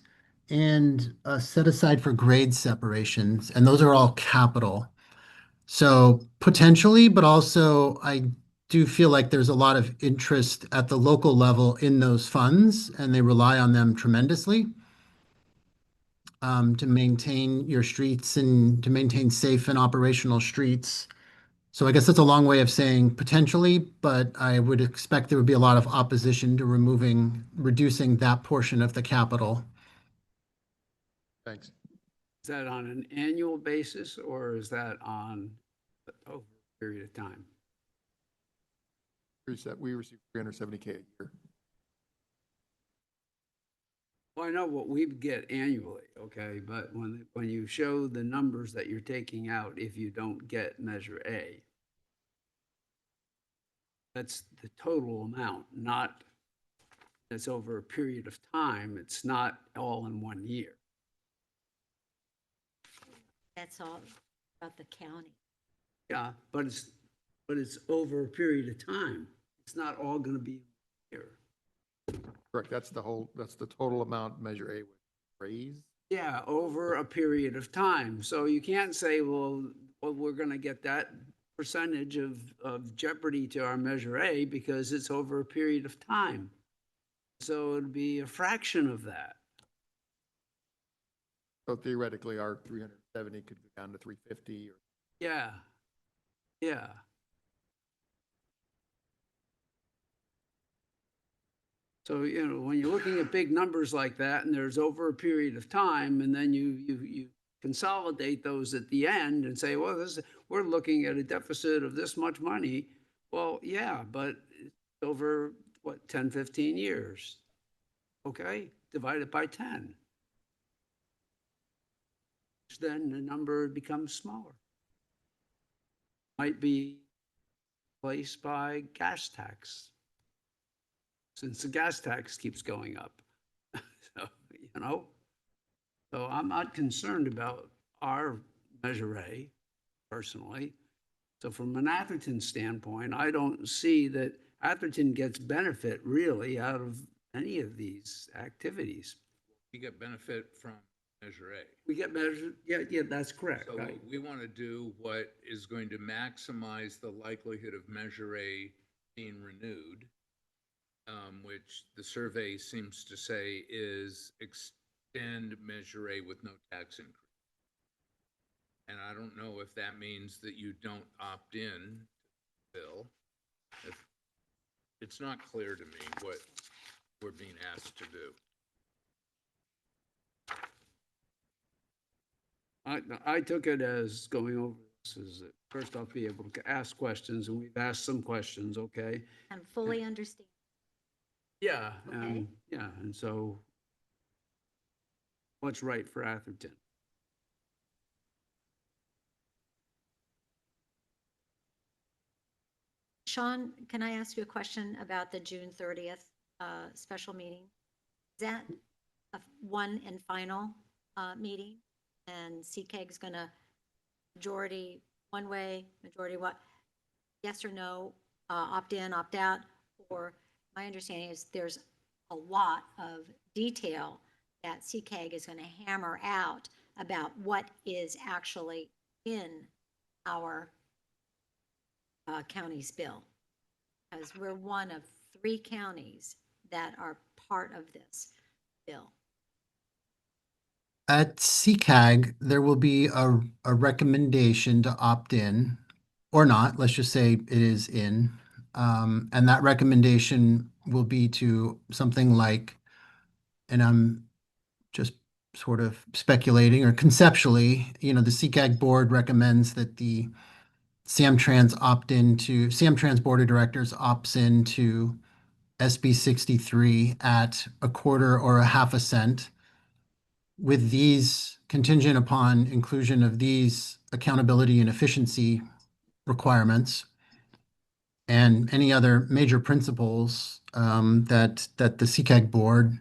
and set aside for grade separations. And those are all capital. So potentially, but also I do feel like there's a lot of interest at the local level in those funds, and they rely on them tremendously to maintain your streets and to maintain safe and operational streets. So I guess that's a long way of saying potentially, but I would expect there would be a lot of opposition to reducing that portion of the capital. Thanks. Is that on an annual basis or is that on over a period of time? We receive $370K a year. Well, I know what we get annually, okay, but when you show the numbers that you're taking out if you don't get Measure A, that's the total amount, not It's over a period of time. It's not all in one year. That's all about the county. Yeah, but it's over a period of time. It's not all going to be here. Correct, that's the total amount Measure A was raised. Yeah, over a period of time. So you can't say, well, we're going to get that percentage of jeopardy to our Measure A because it's over a period of time. So it'd be a fraction of that. So theoretically, our 370 could go down to 350 or. Yeah, yeah. So, you know, when you're looking at big numbers like that and there's over a period of time and then you consolidate those at the end and say, well, we're looking at a deficit of this much money. Well, yeah, but it's over what, 10, 15 years. Okay, divided by 10. Then the number becomes smaller. Might be replaced by gas tax, since the gas tax keeps going up. So, you know, so I'm not concerned about our Measure A personally. So from an Atherton standpoint, I don't see that Atherton gets benefit really out of any of these activities. You get benefit from Measure A. We get measured, yeah, that's correct. So we want to do what is going to maximize the likelihood of Measure A being renewed, which the survey seems to say is extend Measure A with no tax increase. And I don't know if that means that you don't opt in to the bill. It's not clear to me what we're being asked to do. I took it as going over this is that first I'll be able to ask questions, and we've asked some questions, okay? And fully understand. Yeah, Okay. and so what's right for Atherton? Sean, can I ask you a question about the June 30th special meeting? Is that a one and final meeting? And CCAG's going to majority one way, majority what? Yes or no, opt in, opt out? Or my understanding is there's a lot of detail that CCAG is going to hammer out about what is actually in our county's bill. Because we're one of 3 counties that are part of this bill. At CCAG, there will be a recommendation to opt in or not. Let's just say it is in. And that recommendation will be to something like, and I'm just sort of speculating or conceptually, you know, the CCAG board recommends that the Samtrans board of directors opts into SB 63 at a quarter or a half a cent, with these contingent upon inclusion of these accountability and efficiency requirements and any other major principles that the CCAG board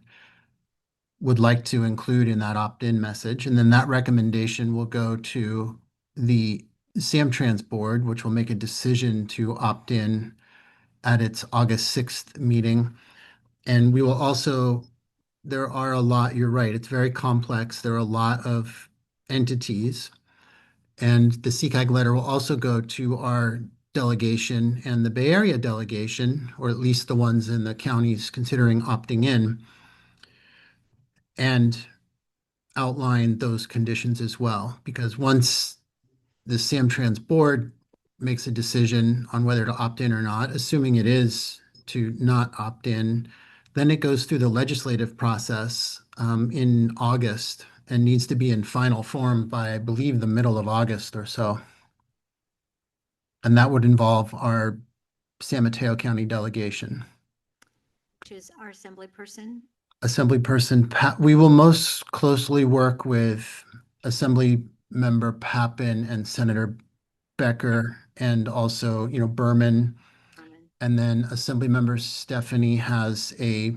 would like to include in that opt-in message. And then that recommendation will go to the Samtrans board, which will make a decision to opt in at its August 6th meeting. And we will also, there are a lot, you're right, it's very complex. There are a lot of entities. And the CCAG letter will also go to our delegation and the Bay Area delegation, or at least the ones in the counties considering opting in, and outline those conditions as well. Because once the Samtrans board makes a decision on whether to opt in or not, assuming it is to not opt in, then it goes through the legislative process in August and needs to be in final form by, I believe, the middle of August or so. And that would involve our San Mateo County delegation. Which is our assembly person. Assemblyperson, we will most closely work with Assembly Member Pappen and Senator Becker, and also, you know, Berman. And then Assembly Member Stephanie has a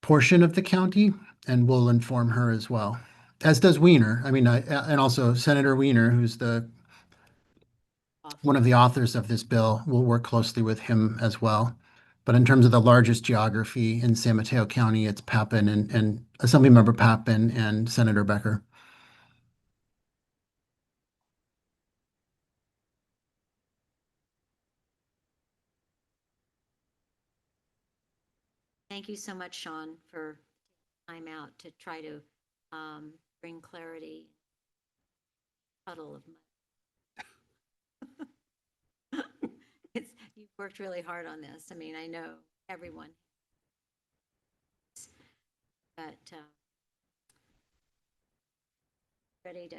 portion of the county, and we'll inform her as well, as does Weiner. I mean, and also Senator Weiner, who's one of the authors of this bill. We'll work closely with him as well. But in terms of the largest geography in San Mateo County, it's Pappen and Assemblymember Pappen and Senator Becker. Thank you so much, Sean, for time out to try to bring clarity. Puddle of mud. You've worked really hard on this. I mean, I know everyone. But ready to,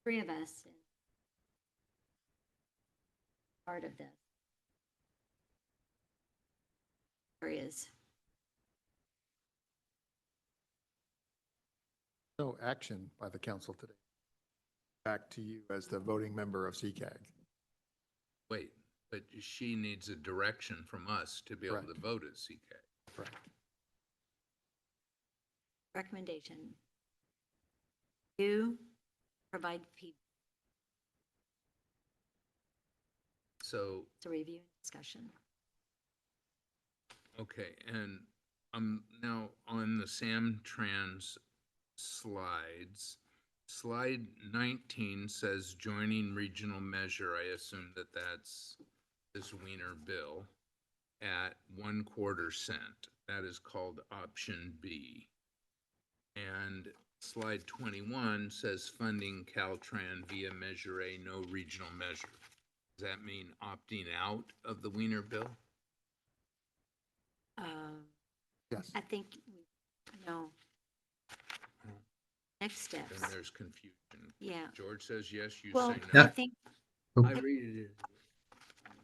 three of us in part of this. Areas. No action by the council today. Back to you as the voting member of CCAG. Wait, but she needs a direction from us to be able to Correct. vote at CCAG. Correct. Recommendation. You provide feedback. So, It's a review and discussion. okay, and I'm now on the Samtrans slides. Slide 19 says joining regional measure. I assume that that's this Weiner bill at 1/4 cent. That is called option B. And slide 21 says funding Caltran via Measure A, no regional measure. Does that mean opting out of the Weiner bill? Yes. I think, no. Next Then steps. there's confusion. Yeah. George says yes, you Well, say I no. think I read it.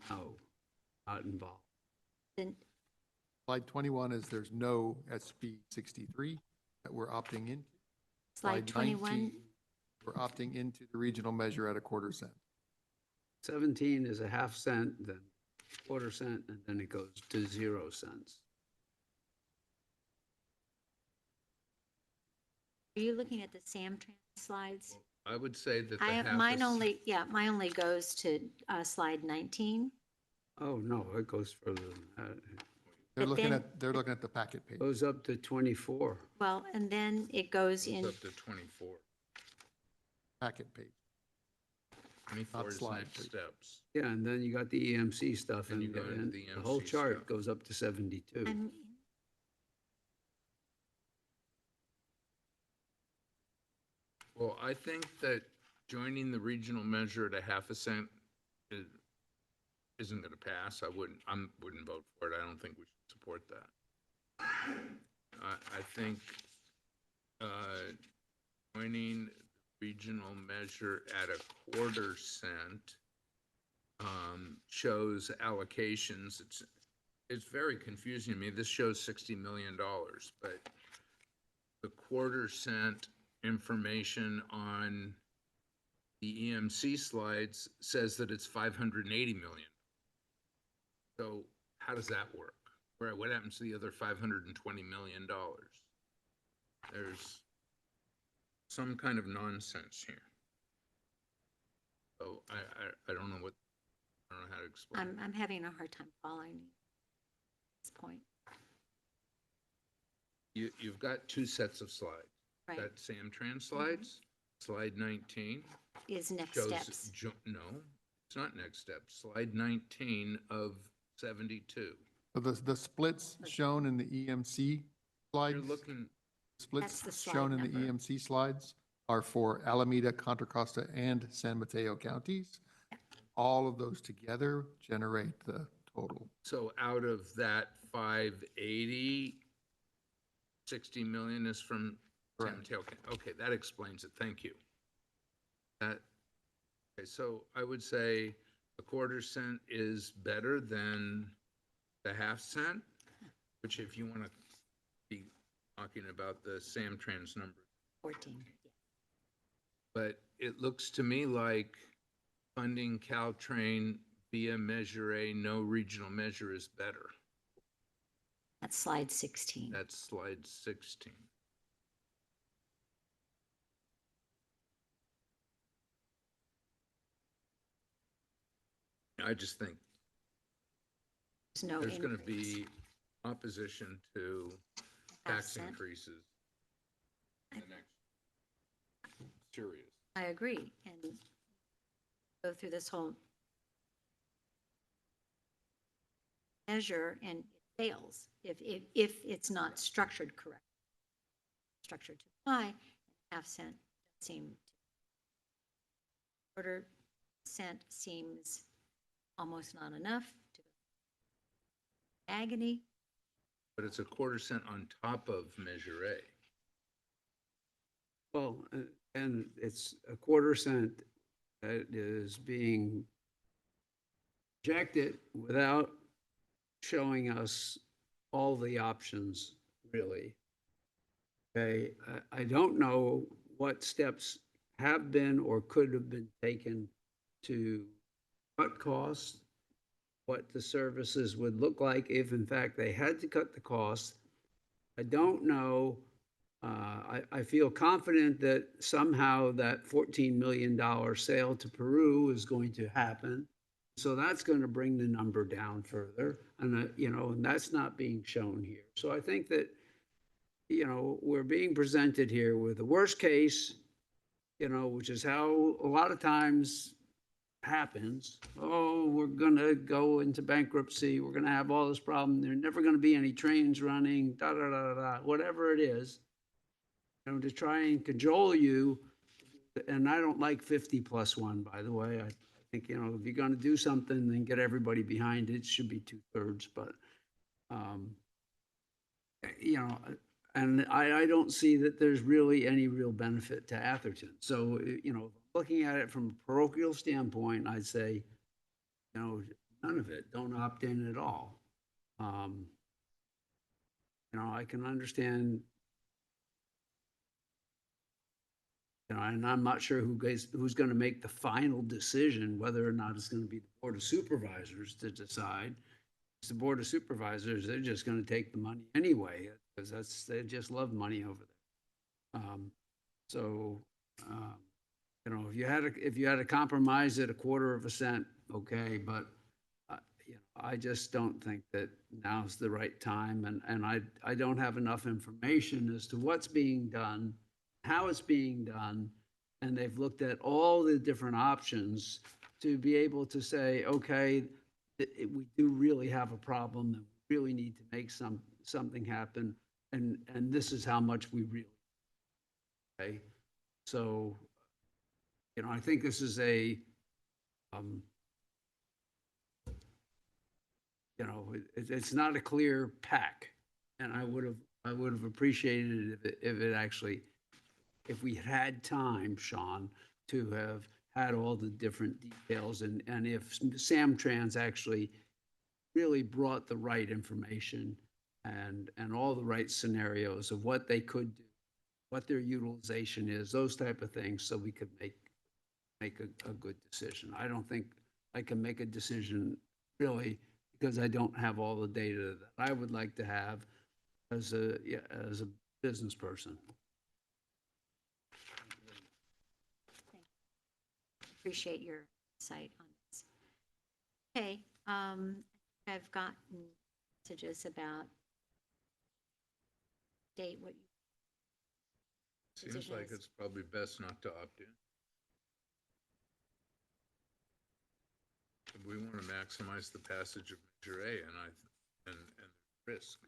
No, not involved. then Slide 21 is there's no SB 63 that we're opting into. slide 21, 19, we're opting into the regional measure at 1/4 cent. 17 is a 1/2 cent, then 1/4 cent, and then it goes to 0 cents. are you looking at the Samtrans slides? I would say that the I half have, mine only goes to slide 19. Oh, no, it goes further than that. They're But looking then- at, they're looking at the packet page, Goes up to 24. Well, and then it goes goes in, up to 24. packet page. 24 is slide, next please. steps. Yeah, and then you got the EMC stuff, Then and you go into the the whole EMC chart stuff. goes up to 72. I'm, Well, I think that joining the regional measure at a 1/2 cent isn't going to pass. I wouldn't vote for it. I don't think we should support that. I think joining regional measure at a 1/4 cent shows allocations. It's very confusing to me. This shows $60 million, but the 1/4 cent information on the EMC slides says that it's 580 million. So how does that work? What happens to the other $520 million? There's some kind of nonsense here. So I don't know what, I don't know how to explain. I'm having a hard time following you at this point, You've got two sets of slides. right? Got Samtrans slides, slide 19. Is next shows steps. No, it's not next step. Slide 19 of 72. So the splits shown in the EMC slides, You're looking, splits That's the slide shown in the number. EMC slides are for Alameda, Contra Costa, and San Mateo counties. All of those together generate the total. so out of that 580, 60 million is from San Correct. Mateo. Okay, that explains it. Thank you. Okay, so I would say a 1/4 cent is better than the 1/2 cent, which if you want to be talking about the Samtrans number. 14. But it looks to me like funding Caltrain via Measure A, no regional measure is better. That's slide 16. That's slide 16. I just think There's no there's going to increase. be opposition to tax $0.005. increases in the next serious. I agree, and go through this whole measure and it fails if it's not structured correct. Structured too high, half cent seem, quarter cent seems almost not enough to agony. But it's a quarter cent on top of Measure A. Well, and it's a quarter cent that is being projected without showing us all the options, really. Okay, I don't know what steps have been or could have been taken to cut costs, what the services would look like if in fact they had to cut the costs. I don't know. I feel confident that somehow that $14 million sale to Peru is going to happen. So that's going to bring the number down further. And, and that's not being shown here. So I think that, we're being presented here with the worst case, which is how a lot of times happens. Oh, we're going to go into bankruptcy. We're going to have all this problem. There's never going to be any trains running, da, da, da, da, da, whatever it is, to try and cajole you. And I don't like 50+1, by the way. I think, if you're going to do something, then get everybody behind it. It should be 2/3, but, and I don't see that there's really any real benefit to Atherton. So, looking at it from a parochial standpoint, I'd say, none of it. Don't opt in at all. I can understand, and I'm not sure who's going to make the final decision, whether or not it's going to be the Board of Supervisors to decide. It's the Board of Supervisors, they're just going to take the money anyway, because they just love money over there. If you had a compromise at a quarter of a cent, okay, but I just don't think that now's the right time, and I don't have enough information as to what's being done, how it's being done, and they've looked at all the different options to be able to say, okay, we do really have a problem, and we really need to make something happen, and this is how much we really, okay? So, I think this is it's not a clear pack, and I would have appreciated it if we had time, Sean, to have had all the different details, and if Samtrans actually really brought the right information and all the right scenarios of what they could do, what their utilization is, those type of things, so we could make a good decision. I don't think I can make a decision really because I don't have all the data that I would like to have as a business person. Appreciate your insight on this. Okay, I've gotten messages about date what you. Seems Position like is- it's probably best not to opt in. We want to maximize the passage of Measure A and risk.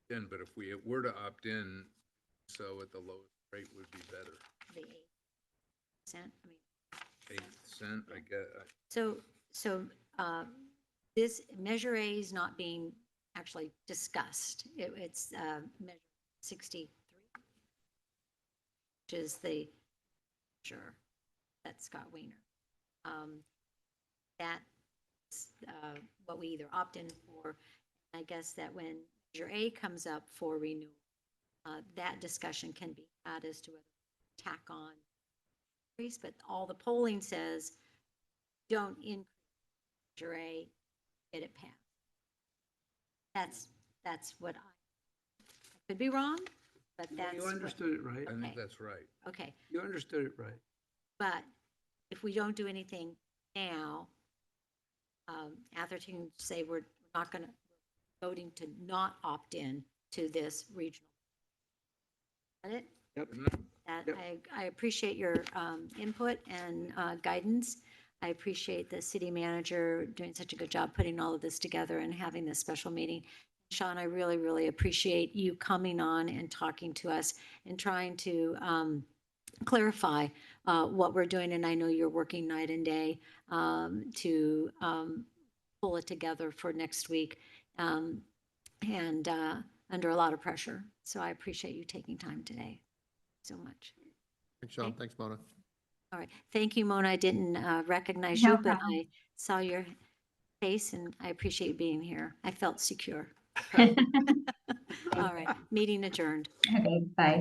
But if we were to opt in, so at the lowest rate would be better. The 8%, 8 cent, I get. So this Measure A is not being actually discussed. It's Measure 63, which is the measure that Scott Wiener. That's what we either opt in for. I guess that when Measure A comes up for renewal, that discussion can be had as to whether to tack on increase, but all the polling says don't increase Measure A, get it passed. That's what I could be wrong, but You that's what, understood it right. I think Okay. that's right. okay. You understood it right. But if we don't do anything now, Atherton say we're not going to, voting to not opt in to this regional. Got it? Yep. That Yep. I appreciate your input and guidance. I appreciate the city manager doing such a good job putting all of this together and having this special meeting. Sean, I really, really appreciate you coming on and talking to us and trying to clarify what we're doing. And I know you're working night and day to pull it together for next week and under a lot of pressure. So I appreciate you taking time today so much. Thanks, Sean. Okay. Thanks, Mona. All right. Thank you, Mona. I didn't recognize No you, but problem. I saw your face and I appreciate you being here. I felt secure. Okay, All right. Meeting adjourned. bye.